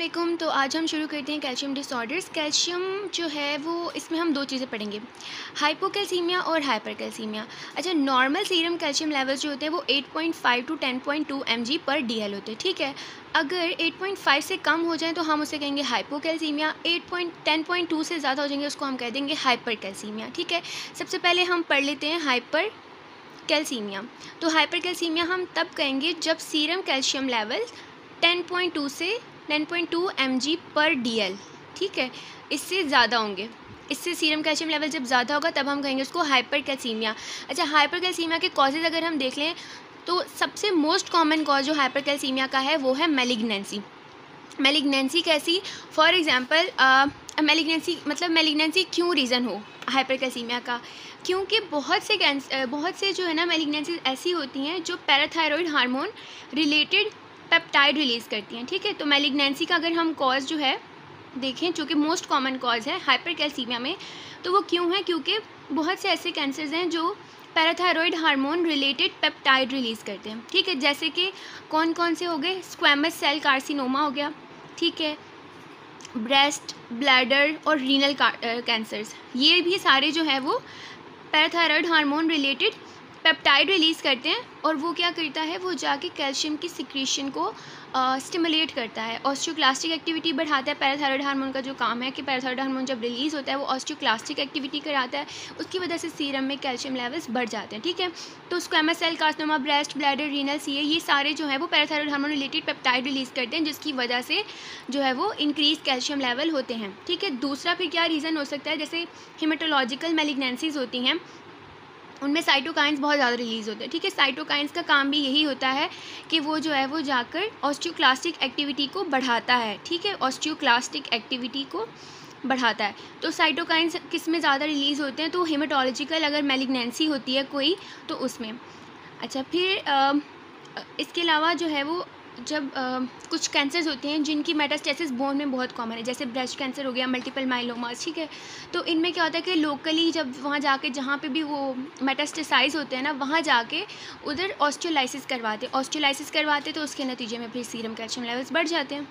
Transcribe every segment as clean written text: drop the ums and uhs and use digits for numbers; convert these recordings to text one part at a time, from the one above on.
वालेकुम। तो आज हम शुरू करते हैं कैल्शियम डिसऑर्डर्स। कैल्शियम जो है वो इसमें हम दो चीज़ें पढ़ेंगे, हाइपोकैल्सीमिया और हाइपरकैल्सीमिया। अच्छा, नॉर्मल सीरम कैल्शियम लेवल्स जो होते हैं वो 8.5 टू 10.2 mg पर DL होते हैं, ठीक है। अगर 8.5 से कम हो जाए तो हम उसे कहेंगे हाइपोकैल्सीमिया, 10.2 से ज़्यादा हो जाएंगे उसको हम कह देंगे हाइपरकैल्सीमिया, ठीक है। सबसे पहले हम पढ़ लेते हैं हाइपर कैल्सीमिया। तो हाइपरकैल्सीमिया हम तब कहेंगे जब सीरम कैल्शियम लेवल 10.2 से 10.2 mg पर DL, ठीक है, इससे ज़्यादा होंगे। इससे सीरम कैल्शियम लेवल जब ज़्यादा होगा तब हम कहेंगे उसको हाइपरकैल्सीमिया। अच्छा, हाइपरकैल्सीमिया के कॉजेज़ अगर हम देख लें तो सबसे मोस्ट कॉमन कॉज जो हाइपरकैल्सीमिया का है वो है मैलिग्नेंसी। मैलिग्नेंसी कैसी? फॉर एग्जांपल मैलिग्नेंसी मतलब मैलिग्नेंसी क्यों रीज़न हो हाइपरकैल्सीमिया का? क्योंकि बहुत से जो है ना मैलिग्नेंसी ऐसी होती हैं जो parathyroid hormone related peptide release करती हैं, ठीक है। तो मैलिग्नेंसी का अगर हम कॉज जो है देखें, जो कि मोस्ट कॉमन कॉज है हाइपरकैल्सीमिया में, तो वो क्यों है? क्योंकि बहुत से ऐसे कैंसर्स हैं जो parathyroid hormone related peptide release करते हैं, ठीक है। जैसे कि कौन कौन से हो गए? स्क्वैमस सेल कार्सिनोमा हो गया, ठीक है, ब्रेस्ट, ब्लैडर और रीनल कैंसर्स, ये भी सारे जो है वो parathyroid hormone related peptide release करते हैं। और वो क्या करता है? वो जाके कैल्शियम की सिक्रीशन को स्टिमुलेट करता है, ऑस्टियोक्लास्टिक एक्टिविटी बढ़ाता है। पैराथायरॉयड हार्मोन का जो काम है कि पैराथायरॉयड हार्मोन जब रिलीज़ होता है वो ऑस्टियोक्लास्टिक एक्टिविटी कराता है, उसकी वजह से सीरम में कैल्शियम लेवल्स बढ़ जाते हैं, ठीक है। तो squamous cell carcinoma, breast, bladder, renal, CA, ये सारे जो है वो parathyroid hormone related peptide release करते हैं, जिसकी वजह से जो है वो इंक्रीज कैल्शियम लेवल होते हैं, ठीक है। दूसरा फिर क्या रीज़न हो सकता है? जैसे हिमेटोलॉजिकल मैलिग्नेंसीज होती हैं, उनमें साइटोकाइंस बहुत ज़्यादा रिलीज़ होते हैं, ठीक है। साइटोकाइंस का काम भी यही होता है कि वो जो है वो जाकर ऑस्टियोक्लास्टिक एक्टिविटी को बढ़ाता है, ठीक है, ऑस्टियोक्लास्टिक एक्टिविटी को बढ़ाता है। तो साइटोकाइंस किस में ज़्यादा रिलीज़ होते हैं? तो हेमेटोलॉजिकल अगर मैलिग्नेंसी होती है कोई तो उसमें। अच्छा, फिर इसके अलावा जो है वो जब कुछ कैंसर्स होते हैं जिनकी मेटास्टेसिस बोन में बहुत कॉमन है, जैसे ब्रेस्ट कैंसर हो गया, मल्टीपल माइलोमास, ठीक है। तो इनमें क्या होता है कि लोकली जब वहाँ जाके जहाँ पे भी वो मेटास्टेसाइज होते हैं ना, वहाँ जाके उधर ऑस्टियोलाइसिस करवाते तो उसके नतीजे में फिर सीरम कैल्शियम लेवल्स बढ़ जाते हैं,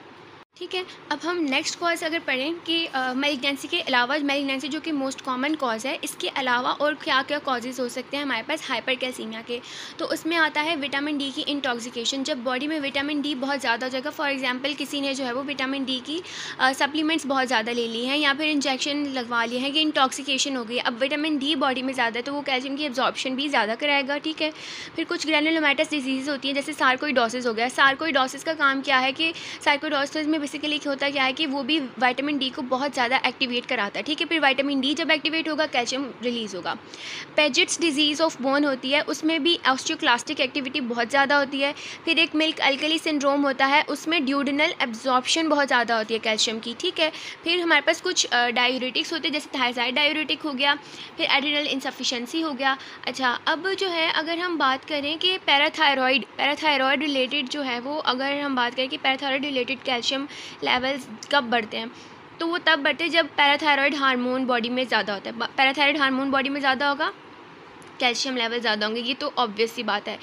ठीक है। अब हम नेक्स्ट कॉज अगर पढ़ें कि मैलिग्नेंसी के अलावा, मैलिग्नेंसी जो कि मोस्ट कॉमन कॉज है, इसके अलावा और क्या क्या कॉजेज़ हो सकते हैं हमारे पास हाइपरकैल्सीमिया के? तो उसमें आता है विटामिन डी की इंटॉक्सिकेशन। जब बॉडी में विटामिन डी बहुत ज़्यादा हो जाएगा, फॉर एग्जांपल किसी ने जो है वो विटामिन डी की सप्लीमेंट्स बहुत ज़्यादा ले ली हैं या फिर इंजेक्शन लगवा लिए हैं, कि इंटॉक्सिकेशन हो गई। अब विटामिन डी बॉडी में ज़्यादा है तो वो कैल्शियम की एब्जॉर्प्शन भी ज़्यादा कराएगा, ठीक है। फिर कुछ ग्रैनुलोमैटस डिजीज़ होती हैं, जैसे सार्कोइडोसिस हो गया। सार्कोइडोसिस का काम क्या है कि सार्कोइडोसिस में बेसिकली होता क्या है कि वो भी विटामिन डी को बहुत ज़्यादा एक्टिवेट कराता है, ठीक है। फिर विटामिन डी जब एक्टिवेट होगा कैल्शियम रिलीज़ होगा। पेजेट्स डिजीज़ ऑफ बोन होती है, उसमें भी ऑस्टियोक्लास्टिक एक्टिविटी बहुत ज़्यादा होती है। फिर एक मिल्क अल्कली सिंड्रोम होता है, उसमें ड्यूडेनल एब्जॉर्प्शन बहुत ज़्यादा होती है कैल्शियम की, ठीक है। फिर हमारे पास कुछ डायूरेटिक्स होते हैं, जैसे थायराइड डायूरेटिक हो गया, फिर एड्रिनल इनसफिशेंसी हो गया। अच्छा, अब जो है अगर हम बात करें कि पैराथायरॉयड रिलेटेड जो है वो, अगर हम बात करें कि पैराथायरॉयड रिलेटेड कैल्शियम लेवल्स कब बढ़ते हैं, तो वो तब बढ़ते हैं जब पैराथायरॉयड हार्मोन बॉडी में ज़्यादा होता है। पैराथायरॉयड हार्मोन बॉडी में ज़्यादा होगा, कैल्शियम लेवल ज़्यादा होंगे, ये तो ऑब्वियस सी बात है।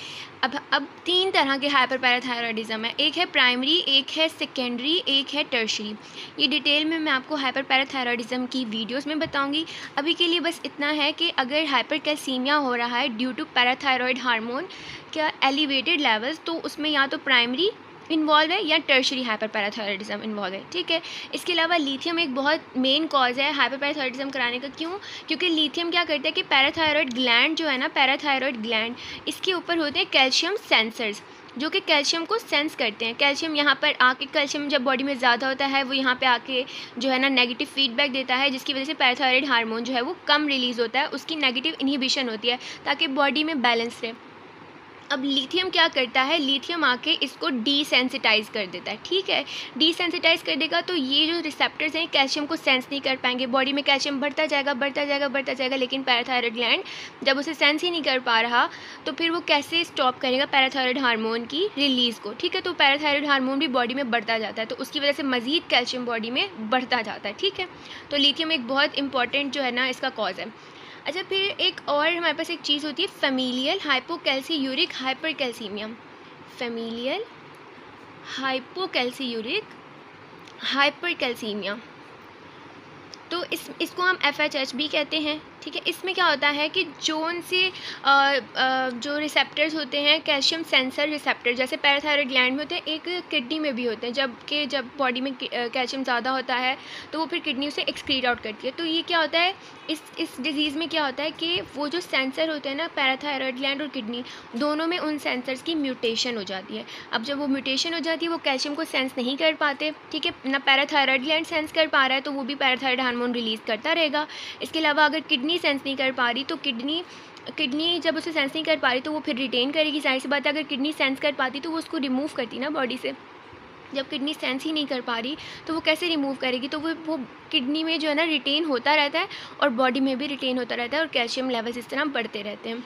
अब तीन तरह के हाइपर पैराथायरॉयडिज्म है, एक है प्राइमरी, एक है सेकेंडरी, एक है टर्शरी। ये डिटेल में मैं आपको हाइपर पैराथायरॉयडिज्म की वीडियोस में बताऊंगी। अभी के लिए बस इतना है कि अगर हाइपरकैल्सीमिया हो रहा है ड्यू टू पैराथायरॉयड हार्मोन का एलिवेटेड लेवल्स, तो उसमें या तो प्राइमरी इन्वॉल्व है या टर्शरी हाइपर पैराथायरॉयडिज्म इन्वॉल्व है, ठीक है। इसके अलावा लिथियम एक बहुत मेन कॉज है हाइपर पैराथायरॉयडिज्म कराने का। क्यों? क्योंकि लिथियम क्या करता है कि पैराथायरॉयड ग्लैंड जो है ना, पैराथायरॉयड ग्लैंड, इसके ऊपर होते हैं कैल्शियम सेंसर्स, जो कि कैल्शियम को सेंस करते हैं। कैल्शियम यहाँ पर आके, कैल्शियम जब बॉडी में ज़्यादा होता है वो यहाँ पे आके जो है ना नेगेटिव फीडबैक देता है, जिसकी वजह से पैराथायरॉयड हार्मोन जो है वो कम रिलीज़ होता है, उसकी नेगेटिव इनहिबिशन होती है ताकि बॉडी में बैलेंस रहे। अब लिथियम क्या करता है? लिथियम आके इसको डीसेंसिटाइज कर देता है, ठीक है। डीसेंसिटाइज कर देगा तो ये जो रिसेप्टर्स हैं कैल्शियम को सेंस नहीं कर पाएंगे, बॉडी में कैल्शियम बढ़ता जाएगा, लेकिन पैराथायरॉयड ग्लैंड जब उसे सेंस ही नहीं कर पा रहा तो फिर वो कैसे स्टॉप करेगा पैराथायरॉयड हार्मोन की रिलीज़ को, ठीक है। तो पैराथायरॉयड हार्मोन भी बॉडी में बढ़ता जाता है, तो उसकी वजह से मज़ीद कैल्शियम बॉडी में बढ़ता जाता है, ठीक है। तो लिथियम एक बहुत इंपॉर्टेंट जो है ना इसका कॉज है। अच्छा, फिर एक और हमारे पास एक चीज़ होती है फेमिलियल हाइपोकैल्सियूरिक हाइपरकैल्सीमिया। फेमिलियल हाइपोकैल्सियूरिक हाइपरकैल्सीमिया, तो इसको हम FHH भी कहते हैं, ठीक है। इसमें क्या होता है कि जो रिसेप्टर्स होते हैं, कैल्शियम सेंसर रिसेप्टर, जैसे पैराथायरॉयड ग्लैंड में होते हैं, एक किडनी में भी होते हैं। जब बॉडी में कैल्शियम ज़्यादा होता है तो वो फिर किडनी उसे एक्सक्रीट आउट करती है। तो ये क्या होता है, इस डिज़ीज़ में क्या होता है कि वो जो सेंसर होते हैं ना, पैराथायरॉयड ग्लैंड और किडनी दोनों में उन सेंसर्स की म्यूटेशन हो जाती है। अब जब वो म्यूटेशन हो जाती है, वो कैल्शियम को सेंस नहीं कर पाते, ठीक है ना। पैराथायरॉयड ग्लैंड सेंस कर पा रहा है तो वो भी पैराथायरॉयड हार्मोन रिलीज़ करता रहेगा। इसके अलावा अगर किडनी सेंस नहीं कर पा रही तो किडनी जब उसे सेंस नहीं कर पा रही तो वो फिर रिटेन करेगी। जाहिर सी बात है, अगर किडनी सेंस कर पाती तो वो उसको रिमूव करती ना बॉडी से। जब किडनी सेंस ही नहीं कर पा रही तो वो कैसे रिमूव करेगी, तो वो किडनी में जो है ना रिटेन होता रहता है और बॉडी में भी रिटेन होता रहता है और कैल्शियम लेवल्स इस तरह बढ़ते रहते हैं,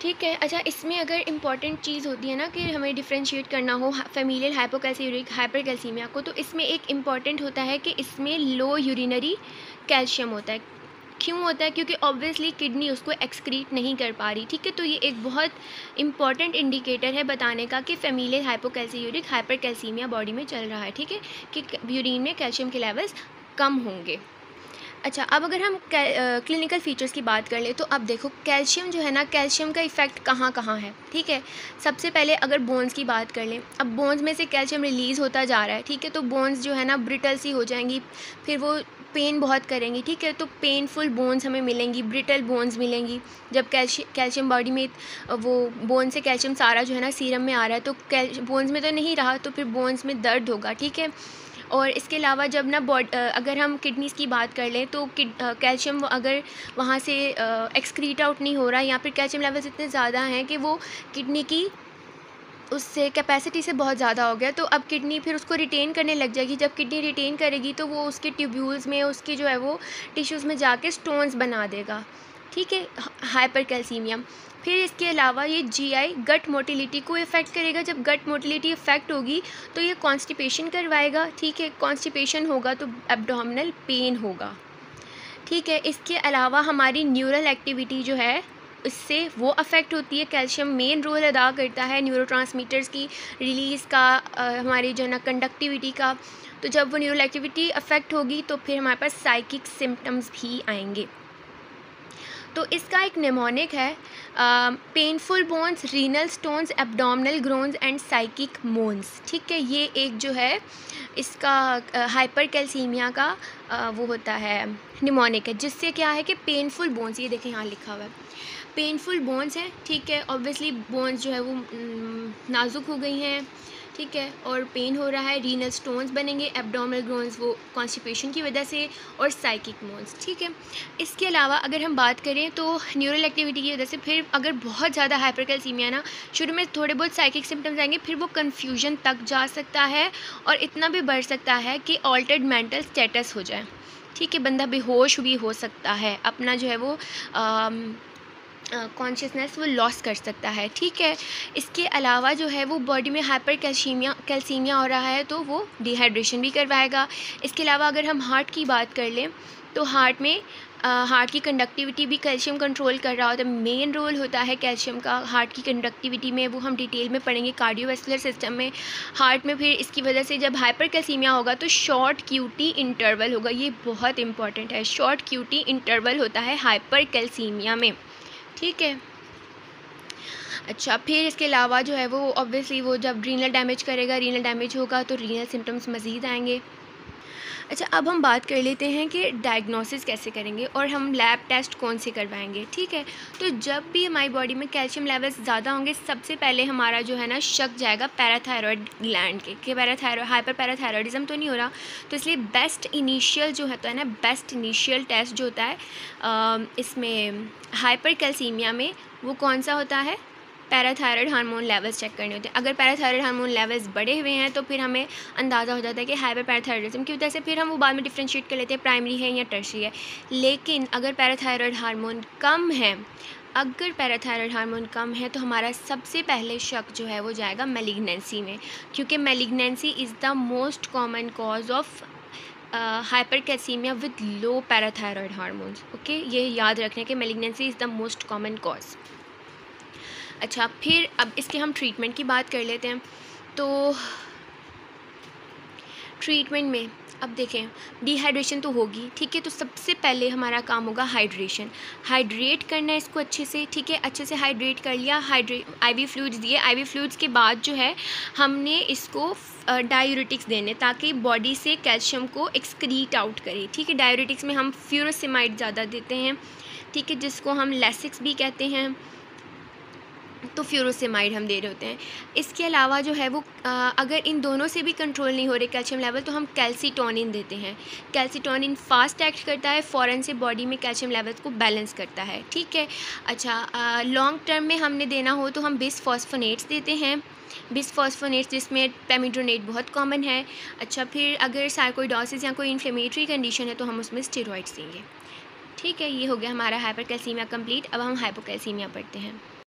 ठीक है। अच्छा, इसमें अगर इम्पॉर्टेंट चीज़ होती है ना कि हमें डिफ्रेंशिएट करना हो फैमिलियल हाइपोकैल्सीमिक हाइपरकैल्सीमिया को, तो इसमें एक इम्पॉर्टेंट होता है कि इसमें लो यूरिनरी कैल्शियम होता है। क्यों होता है? क्योंकि ऑब्वियसली किडनी उसको एक्सक्रीट नहीं कर पा रही, ठीक है। तो ये एक बहुत इंपॉर्टेंट इंडिकेटर है बताने का कि फैमिलियल हाइपोकैल्सीयूरिक हाइपरकैल्सीमिया बॉडी में चल रहा है, ठीक है, कि यूरिन में कैल्शियम के लेवल्स कम होंगे। अच्छा, अब अगर हम क्लिनिकल फीचर्स की बात कर ले तो अब देखो, कैल्शियम जो है ना, कैल्शियम का इफ़ेक्ट कहाँ कहाँ है, ठीक है। सबसे पहले अगर बोन्स की बात कर लें, अब बोन्स में से कैल्शियम रिलीज़ होता जा रहा है, ठीक है। तो बोन्स जो है ना ब्रिटल सी हो जाएंगी, फिर वो पेन बहुत करेंगी, ठीक है। तो पेनफुल बोन्स हमें मिलेंगी, ब्रिटल बोन्स मिलेंगी। जब कैल्शियम बॉडी में वो बोन से कैल्शियम सारा जो है ना सीरम में आ रहा है, तो बोन्स में तो नहीं रहा, तो फिर बोन्स में दर्द होगा, ठीक है। और इसके अलावा जब ना अगर हम किडनीज़ की बात कर लें तो कैल्शियम अगर वहाँ से एक्सक्रीट आउट नहीं हो रहा, या फिर कैल्शियम लेवल्स इतने ज़्यादा हैं कि वो किडनी की उससे कैपेसिटी से बहुत ज़्यादा हो गया, तो अब किडनी फिर उसको रिटेन करने लग जाएगी। जब किडनी रिटेन करेगी तो वो उसके ट्यूब्यूल्स में, उसके जो है वो टिश्यूज़ में जाके स्टोन्स बना देगा, ठीक है, हाइपरकैल्सीमिया। फिर इसके अलावा ये जीआई गट मोटिलिटी को इफ़ेक्ट करेगा। जब गट मोटिलिटी इफ़ेक्ट होगी तो ये कॉन्स्टिपेशन करवाएगा, ठीक है। कॉन्स्टिपेशन होगा तो एब्डोमिनल पेन होगा, ठीक है। इसके अलावा हमारी न्यूरल एक्टिविटी जो है इससे वो अफेक्ट होती है। कैल्शियम मेन रोल अदा करता है न्यूरोट्रांसमीटर्स की रिलीज़ का, हमारी जो है ना कंडक्टिविटी का। तो जब वो न्यूरल एक्टिविटी अफेक्ट होगी तो फिर हमारे पास साइकिक सिम्टम्स भी आएंगे। तो इसका एक निमोनिक है, painful bones, renal stones, abdominal groans and psychic moans, ठीक है। ये एक जो है इसका हाइपरकैल्सीमिया का वो होता है निमोनिक है, जिससे क्या है कि पेनफुल बोन्स, ये देखें यहाँ लिखा हुआ है, पेनफुल बोन्स हैं, ठीक है। ऑब्वियसली बोन्स जो है वो नाजुक हो गई हैं, ठीक है, और पेन हो रहा है। रीनल स्टोन्स बनेंगे, एब्डोमिनल ग्रोन्स वो कॉन्स्टिपेशन की वजह से, और साइकिक मोन्स, ठीक है। इसके अलावा अगर हम बात करें तो न्यूरल एक्टिविटी की वजह से फिर अगर बहुत ज़्यादा हाइपरकैल्सीमिया ना, शुरू में थोड़े बहुत साइकिक सिम्टम्स आएंगे, फिर वो कन्फ्यूजन तक जा सकता है और इतना भी बढ़ सकता है कि ऑल्टर्ड मेंटल स्टेटस हो जाए, ठीक है। बंदा बेहोश भी हो सकता है, अपना जो है वो कॉन्शियसनेस वो लॉस कर सकता है, ठीक है। इसके अलावा जो है वो बॉडी में कैल्सीमिया हो रहा है तो वो डिहाइड्रेशन भी करवाएगा। इसके अलावा अगर हम हार्ट की बात कर लें तो हार्ट की कंडक्टिविटी भी कैल्शियम कंट्रोल कर रहा होता है। मेन रोल होता है कैल्शियम का हार्ट की कंडक्टिविटी में, वो हम डिटेल में पढ़ेंगे कार्डियोवैस्कुलर सिस्टम में। हार्ट में फिर इसकी वजह से जब हाइपरकैल्सीमिया होगा तो शॉर्ट क्यूटी इंटरवल होगा, ये बहुत इंपॉर्टेंट है। शॉर्ट क्यूटी इंटरवल होता है हाइपरकैल्सीमिया में, ठीक है। अच्छा, फिर इसके अलावा जो है वो ऑब्वियसली वो जब रीनल डैमेज करेगा, रीनल डैमेज होगा तो रीनल सिम्टम्स मज़ीद आएंगे। अच्छा, अब हम बात कर लेते हैं कि डायग्नोसिस कैसे करेंगे और हम लैब टेस्ट कौन से करवाएंगे, ठीक है। तो जब भी हमारी बॉडी में कैल्शियम लेवल्स ज़्यादा होंगे, सबसे पहले हमारा जो है ना शक जाएगा पैराथायरॉयड ग्लैंड के, कि हाइपर पैराथायरॉयडिज्म तो नहीं हो रहा। तो इसलिए बेस्ट इनिशियल जो होता है ना, बेस्ट इनिशियल टेस्ट जो होता है इसमें हाइपरकैल्सीमिया में, वो कौन सा होता है? पैराथायरॉयड हार्मोन लेवल्स चेक करने होते हैं। अगर पैराथायरॉयड हार्मोन लेवल्स बढ़े हुए हैं तो फिर हमें अंदाज़ा हो जाता है कि हाइपर पैराथायरॉयडिज्म की वजह से, फिर हम वो बाद में डिफ्रेंशिएट कर लेते हैं प्राइमरी है या टर्शियरी है। लेकिन अगर पैराथायरॉयड हार्मोन कम है, अगर पैराथायरॉयड हार्मोन कम है तो हमारा सबसे पहले शक जो है वो जाएगा मैलिग्नेंसी में, क्योंकि malignancy is the most common cause of hypercalcaemia with low parathyroid hormones, okay. ये याद रखने कि malignancy is the most common cause. अच्छा, फिर अब इसके हम ट्रीटमेंट की बात कर लेते हैं। तो ट्रीटमेंट में अब देखें, डिहाइड्रेशन तो होगी, ठीक है। तो सबसे पहले हमारा काम होगा हाइड्रेशन, हाइड्रेट करना है इसको अच्छे से, ठीक है। अच्छे से हाइड्रेट कर लिया, आईवी फ्लूइड्स दिए, आईवी फ्लूइड्स के बाद जो है हमने इसको डायूरेटिक्स देने ताकि बॉडी से कैल्शियम को एक्सक्रीट आउट करे, ठीक है। डायूरेटिक्स में हम फ्यूरोसेमाइड ज़्यादा देते हैं, ठीक है, जिसको हम लेसिक्स भी कहते हैं। तो फ्यूरोसेमाइड हम दे रहे होते हैं। इसके अलावा जो है वो अगर इन दोनों से भी कंट्रोल नहीं हो रहे कैल्शियम लेवल, तो हम कैल्सीटोनिन देते हैं। कैल्सीटोनिन फास्ट एक्ट करता है, फ़ौरन से बॉडी में कैल्शियम लेवल को बैलेंस करता है, ठीक है। अच्छा, लॉन्ग टर्म में हमने देना हो तो हम बिसफॉस्फोनेट्स देते हैं, बिसफॉस्फोनेट्स जिसमें पेमिड्रोनेट बहुत कॉमन है। अच्छा, फिर अगर सार्कोइडोसिस या कोई इन्फ्लेमेटरी कंडीशन है तो हम उसमें स्टेरॉइड्स देंगे, ठीक है। ये हो गया हमारा हाइपरकैल्सीमिया कंप्लीट। अब हम हाइपोकैल्सीमिया पढ़ते हैं।